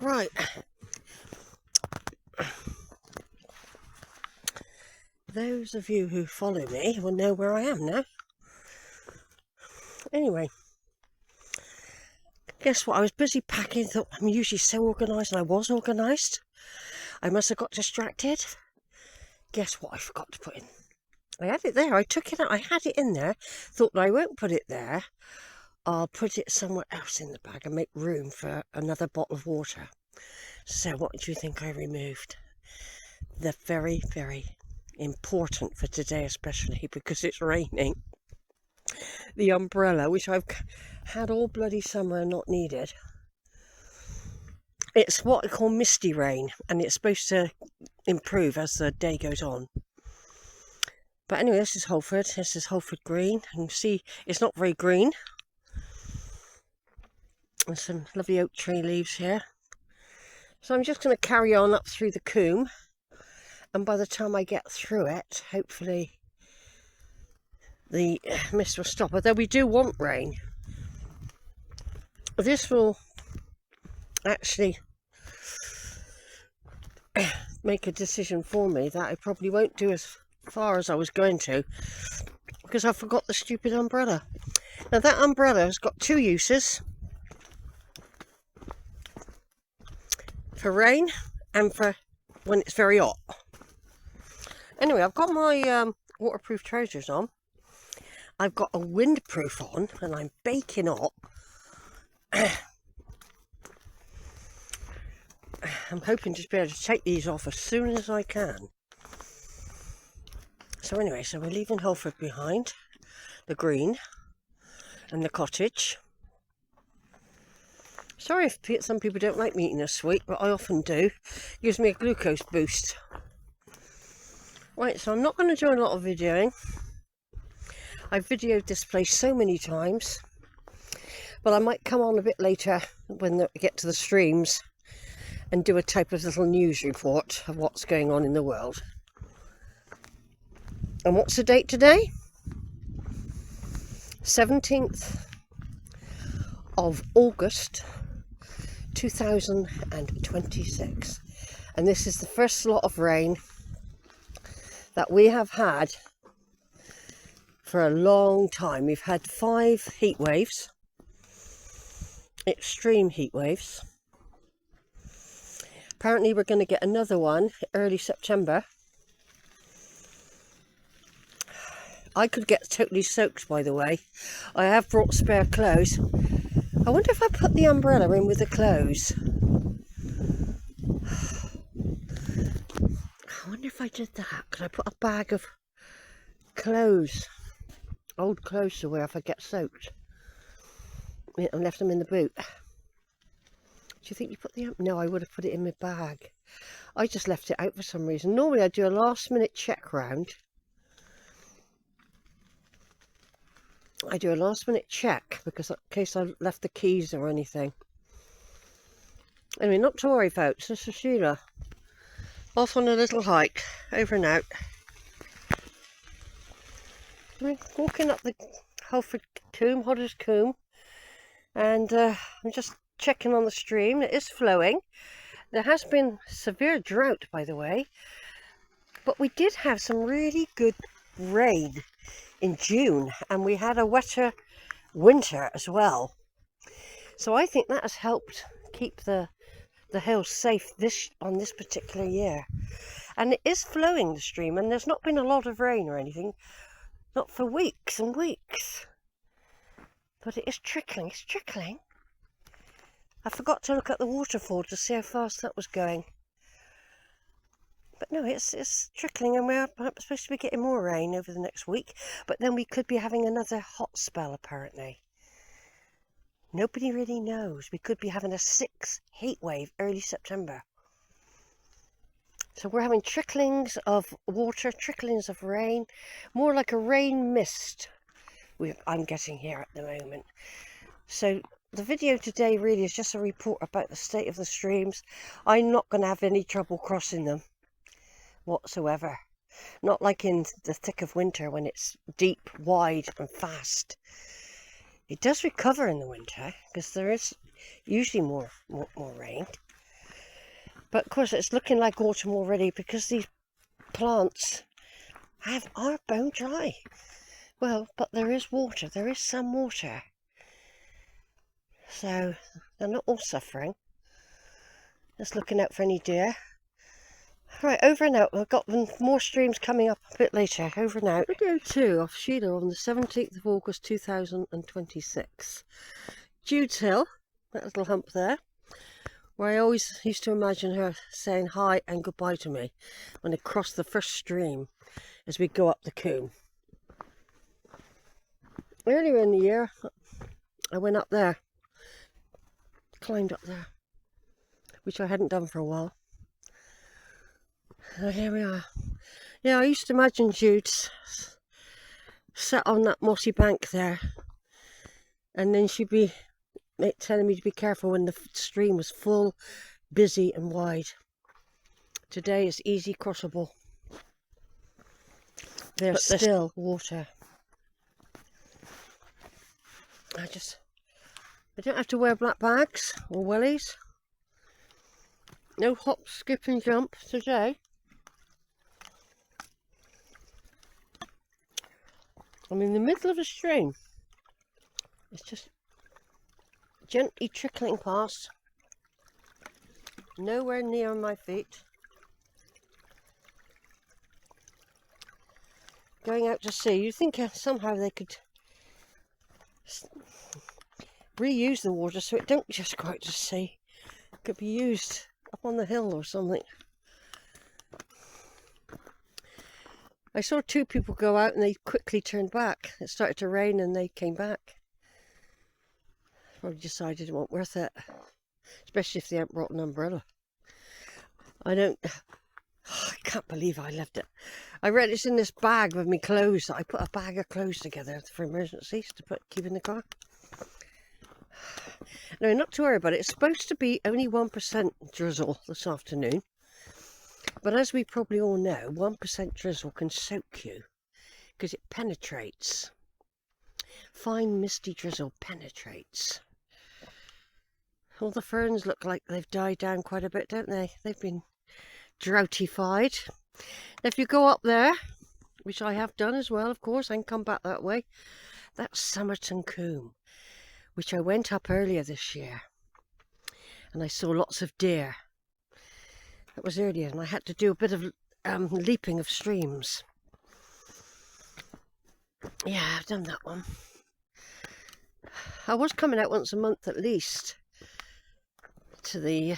Right. Those of you who follow me will know where I am now. Anyway, guess what? I was busy packing. Thought I'm usually so organised, and I was organised. I must have got distracted. Guess what I forgot to put in? I had it there. I took it out. I had it in there. Thought I won't put it there. I'll put it somewhere else in the bag and make room for another bottle of water. So what do you think I removed? The very, very important for today, especially because it's raining, the umbrella, which I've had all bloody summer and not needed. It's what I call misty rain, and it's supposed to improve as the day goes on. But anyway, this is Holford. This is Holford green. You can see it's not very green. There's some lovely oak tree leaves here. So I'm just going to carry on up through the Combe, and by the time I get through it, hopefully the mist will stop. Although we do want rain. This will actually make a decision for me that I probably won't do as far as I was going to, because I forgot the stupid umbrella. Now that umbrella has got two uses: for rain and for when it's very hot. Anyway, I've got my waterproof trousers on. I've got a windproof on, and I'm baking hot. I'm hoping to be able to take these off as soon as I can. So anyway, so we're leaving Holford behind, the green and the cottage. Sorry if some people don't like me eating a sweet, but I often do. It gives me a glucose boost. Right, so I'm not going to do a lot of videoing. I've videoed this place so many times, but I might come on a bit later when we get to the streams and do a type of little news report of what's going on in the world. And what's the date today? 17th of August 2026. And this is the first lot of rain that we have had for a long time. We've had 5 heat waves, extreme heat waves. Apparently we're going to get another one early September. I could get totally soaked, by the way. I have brought spare clothes. I wonder if I put the umbrella in with the clothes. I wonder if I did that. Could I put a bag of clothes, old clothes to wear if I get soaked, and left them in the boot? Do you think you put the... No, I would have put it in my bag. I just left it out for some reason. Normally I do a last minute check round. I do a last minute check because in case I left the keys or anything. Anyway, not to worry folks, this is Sheila. Off on a little hike, over and out. We're walking up the Holford Combe, Hodders Combe, and I'm just checking on the stream. It is flowing. There has been severe drought, by the way, but we did have some really good rain in June, and we had a wetter winter as well. So I think that has helped keep the hills safe on this particular year. And it is flowing, the stream, and there's not been a lot of rain or anything, not for weeks and weeks. But it is trickling, it's trickling. I forgot to look at the waterfall to see how fast that was going. But no, it's trickling, and we're supposed to be getting more rain over the next week. But then we could be having another hot spell, apparently. Nobody really knows. We could be having a 6th heat wave early September. So we're having tricklings of water, tricklings of rain, more like a rain mist I'm getting here at the moment. So the video today really is just a report about the state of the streams. I'm not going to have any trouble crossing them whatsoever. Not like in the thick of winter when it's deep, wide and fast. It does recover in the winter because there is usually more rain. But of course it's looking like autumn already because these plants are bone dry. Well, but there is water, there is some water. So they're not all suffering. Just looking out for any deer. Right, over and out. I've got more streams coming up a bit later. Over and out. Video 2 of Sheila on the 17th of August 2026. Jude's Hill, that little hump there, where I always used to imagine her saying hi and goodbye to me when I crossed the first stream as we go up the Combe. Earlier in the year, I went up there, climbed up there, which I hadn't done for a while. And here we are. Yeah, I used to imagine Jude sat on that mossy bank there, and then she'd be telling me to be careful when the stream was full, busy and wide. Today it's easy crossable. There's still water. I don't have to wear black bags or wellies. No hop, skip and jump today. I'm in the middle of a stream. It's just gently trickling past. Nowhere near my feet. Going out to sea. You'd think somehow they could reuse the water so it don't just go out to sea. It could be used up on the hill or something. I saw 2 people go out and they quickly turned back. It started to rain and they came back. Probably decided it wasn't worth it. Especially if they hadn't brought an umbrella. I can't believe I left it. I read it's in this bag with me clothes. I put a bag of clothes together for emergencies to keep in the car. No, not to worry about it. It's supposed to be only 1% drizzle this afternoon. But as we probably all know, 1% drizzle can soak you because it penetrates. Fine misty drizzle penetrates. All the ferns look like they've died down quite a bit, don't they? They've been droughtified. If you go up there, which I have done as well, of course, and come back that way, that's Somerton Combe, which I went up earlier this year. And I saw lots of deer. That was earlier, and I had to do a bit of leaping of streams. Yeah, I've done that one. I was coming out once a month at least to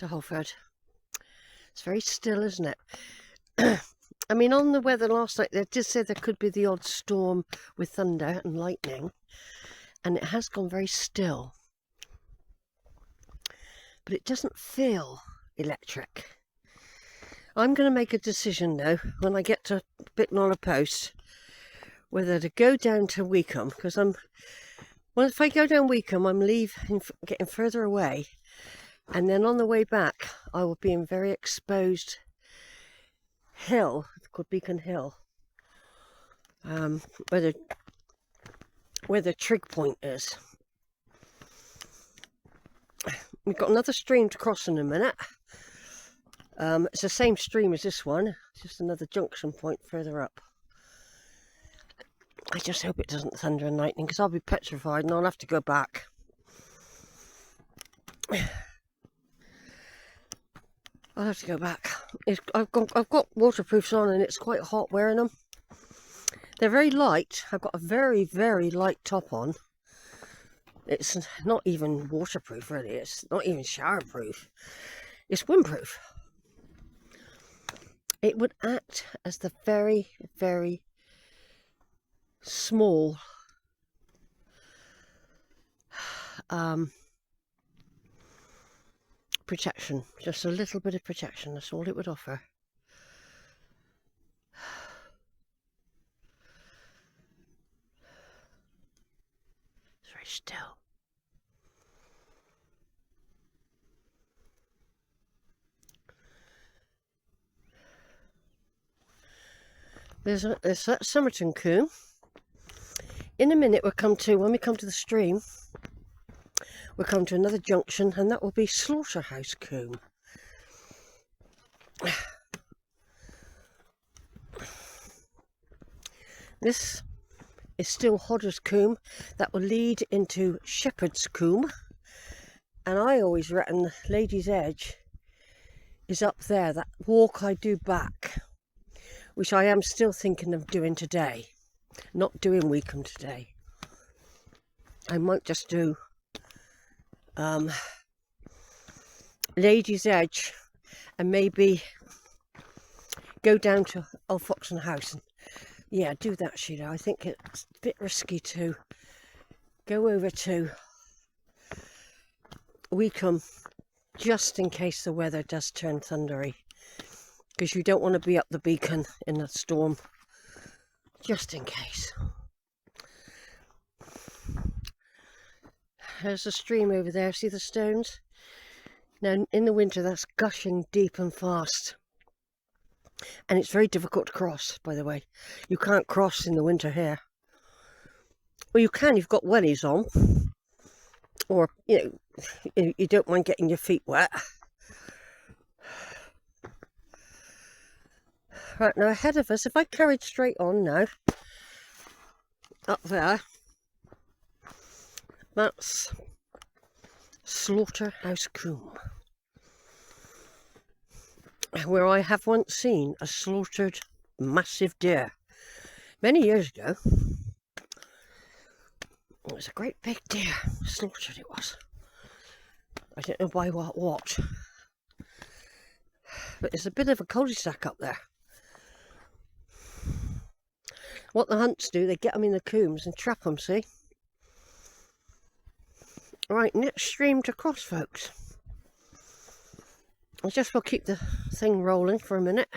Holford. It's very still, isn't it? I mean, on the weather last night, they did say there could be the odd storm with thunder and lightning, and it has gone very still. But it doesn't feel electric. I'm going to make a decision now when I get to Bicknoller Post whether to go down to Weacombe, because if I go down Weacombe, I'm getting further away, and then on the way back I will be in very exposed hill called Beacon Hill, where the trig point is. We've got another stream to cross in a minute. It's the same stream as this one, just another junction point further up. I just hope it doesn't thunder and lightning, because I'll be petrified and I'll have to go back. I'll have to go back. I've got waterproofs on and it's quite hot wearing them. They're very light. I've got a very, very light top on. It's not even waterproof, really. It's not even showerproof. It's windproof. It would act as the very, very small protection. Just a little bit of protection. That's all it would offer. It's very still. There's that Somerton Combe. In a minute when we come to the stream, we'll come to another junction, and that will be Slaughterhouse Combe. This is still Hodders Combe. That will lead into Shepherd's Combe, and I always reckon Lady's Edge is up there, that walk I do back, which I am still thinking of doing today. Not doing Weekham today. I might just do Lady's Edge and maybe go down to Old Foxe House and yeah, do that, Sheila. I think it's a bit risky to go over to Weekham just in case the weather does turn thundery, because you don't want to be up the beacon in a storm, just in case. There's a stream over there, see the stones? Now in the winter that's gushing deep and fast, and it's very difficult to cross, by the way. You can't cross in the winter here. Well, you can, you've got wellies on, or you know, you don't mind getting your feet wet. Right, now ahead of us, if I carried straight on now, up there, that's Slaughterhouse Combe, where I have once seen a slaughtered massive deer many years ago. It was a great big deer, slaughtered it was. I don't know by what, but it's a bit of a cul-de-sac up there. What the hunts do, they get them in the combes and trap them, see? Right, next stream to cross, folks. I just will keep the thing rolling for a minute.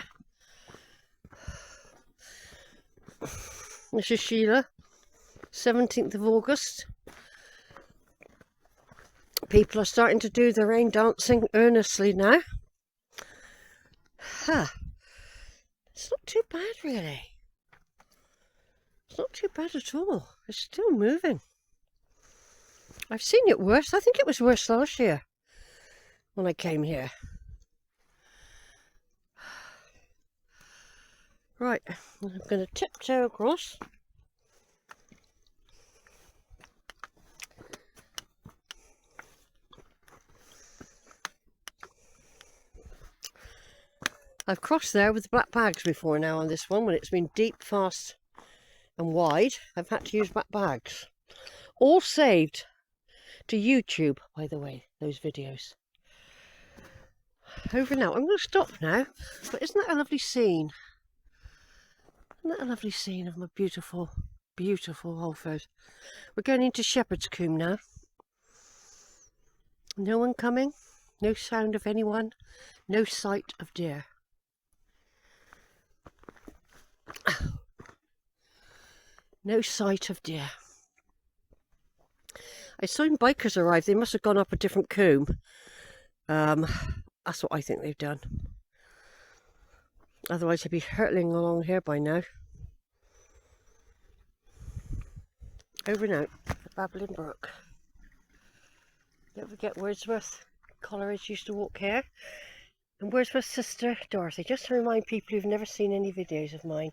This is Sheila, 17th of August. People are starting to do the rain dancing earnestly now. Huh. It's not too bad, really. It's not too bad at all. It's still moving. I've seen it worse. I think it was worse last year when I came here. Right, I'm going to tiptoe across. I've crossed there with the black bags before now on this one, when it's been deep, fast and wide. I've had to use black bags. All saved to YouTube, by the way, those videos. Over now. I'm going to stop now, but isn't that a lovely scene? Isn't that a lovely scene of my beautiful, beautiful Holford? We're going into Shepherd's Combe now. No one coming, no sound of anyone, no sight of deer. No sight of deer. I saw bikers arrive. They must have gone up a different combe. That's what I think they've done. Otherwise, they'd be hurtling along here by now. Over and out, the Babbling Brook. Don't forget Wordsworth. Coleridge used to walk here. And Wordsworth's sister, Dorothy. Just to remind people who've never seen any videos of mine.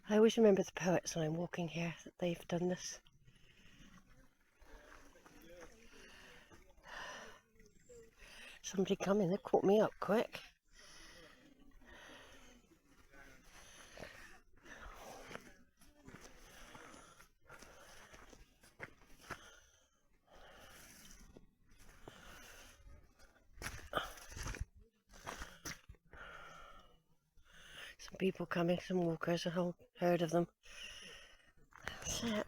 I always remember the poets when I'm walking here, that they've done this. Somebody coming, they caught me up quick. Some people coming, some walkers, a whole herd of them. That's it.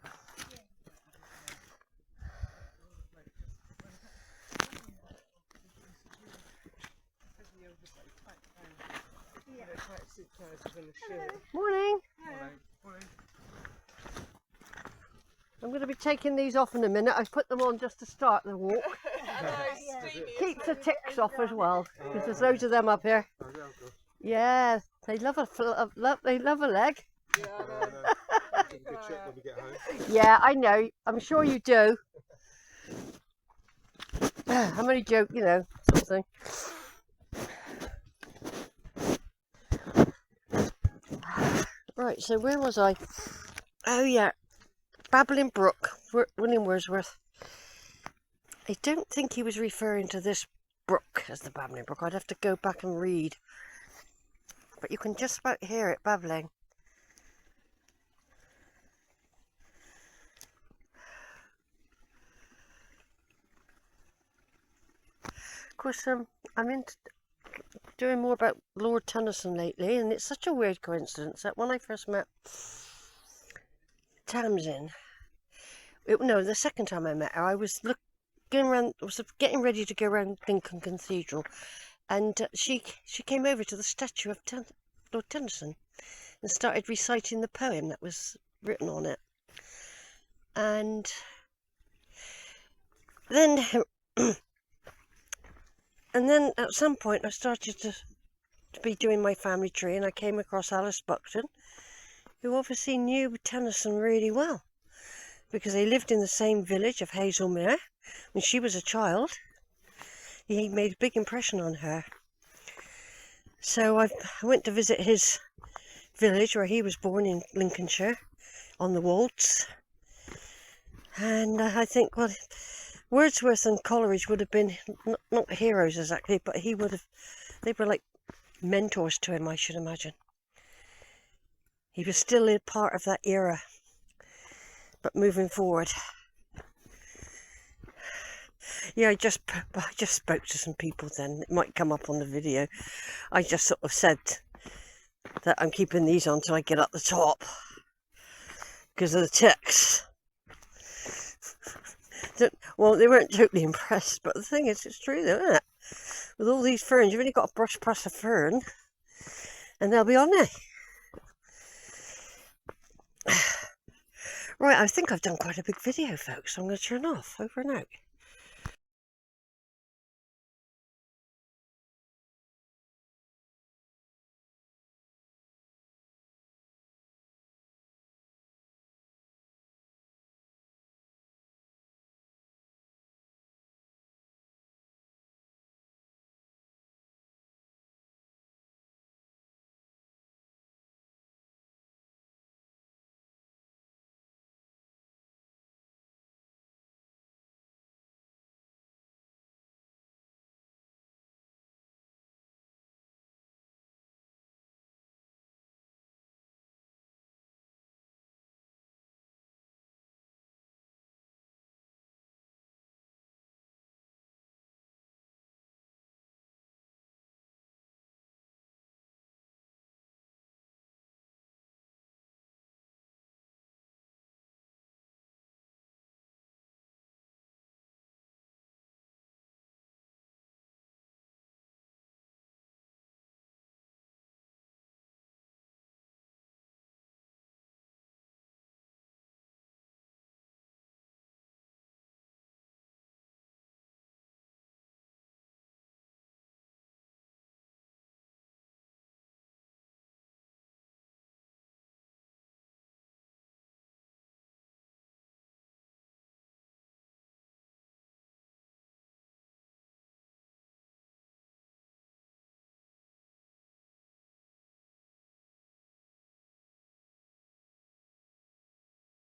Morning. Morning. I'm going to be taking these off in a minute. I've put them on just to start the walk. Keeps the ticks off as well, because there's loads of them up here. Yeah, they love they love a leg. Yeah, Yeah, I know. I'm sure you do. I'm only joking, you know, sort of thing. Right, so where was I? Oh yeah, Babbling Brook, William Wordsworth. I don't think he was referring to this brook as the Babbling Brook. I'd have to go back and read. But you can just about hear it babbling. Of course, I'm into doing more about Lord Tennyson lately, and it's such a weird coincidence that when I first met Tamsin, no, the second time I met her, I was getting ready to go around Lincoln Cathedral, and she came over to the statue of Lord Tennyson and started reciting the poem that was written on it. And then at some point I started to be doing my family tree, and I came across Alice Buckton, who obviously knew Tennyson really well, because they lived in the same village of Hazelmere when she was a child. He made a big impression on her. So I went to visit his village where he was born in Lincolnshire, on the Wolds. And I think, well, Wordsworth and Coleridge would have been not heroes exactly, but they were like mentors to him, I should imagine. He was still a part of that era, but moving forward. Yeah, I just spoke to some people then. It might come up on the video. I just sort of said that I'm keeping these on till I get up the top because of the ticks. Well, they weren't totally impressed, but the thing is, it's true though, isn't it? With all these ferns, you've only got to brush past a fern and they'll be on there. Right, I think I've done quite a big video, folks. So I'm going to turn off. Over and out.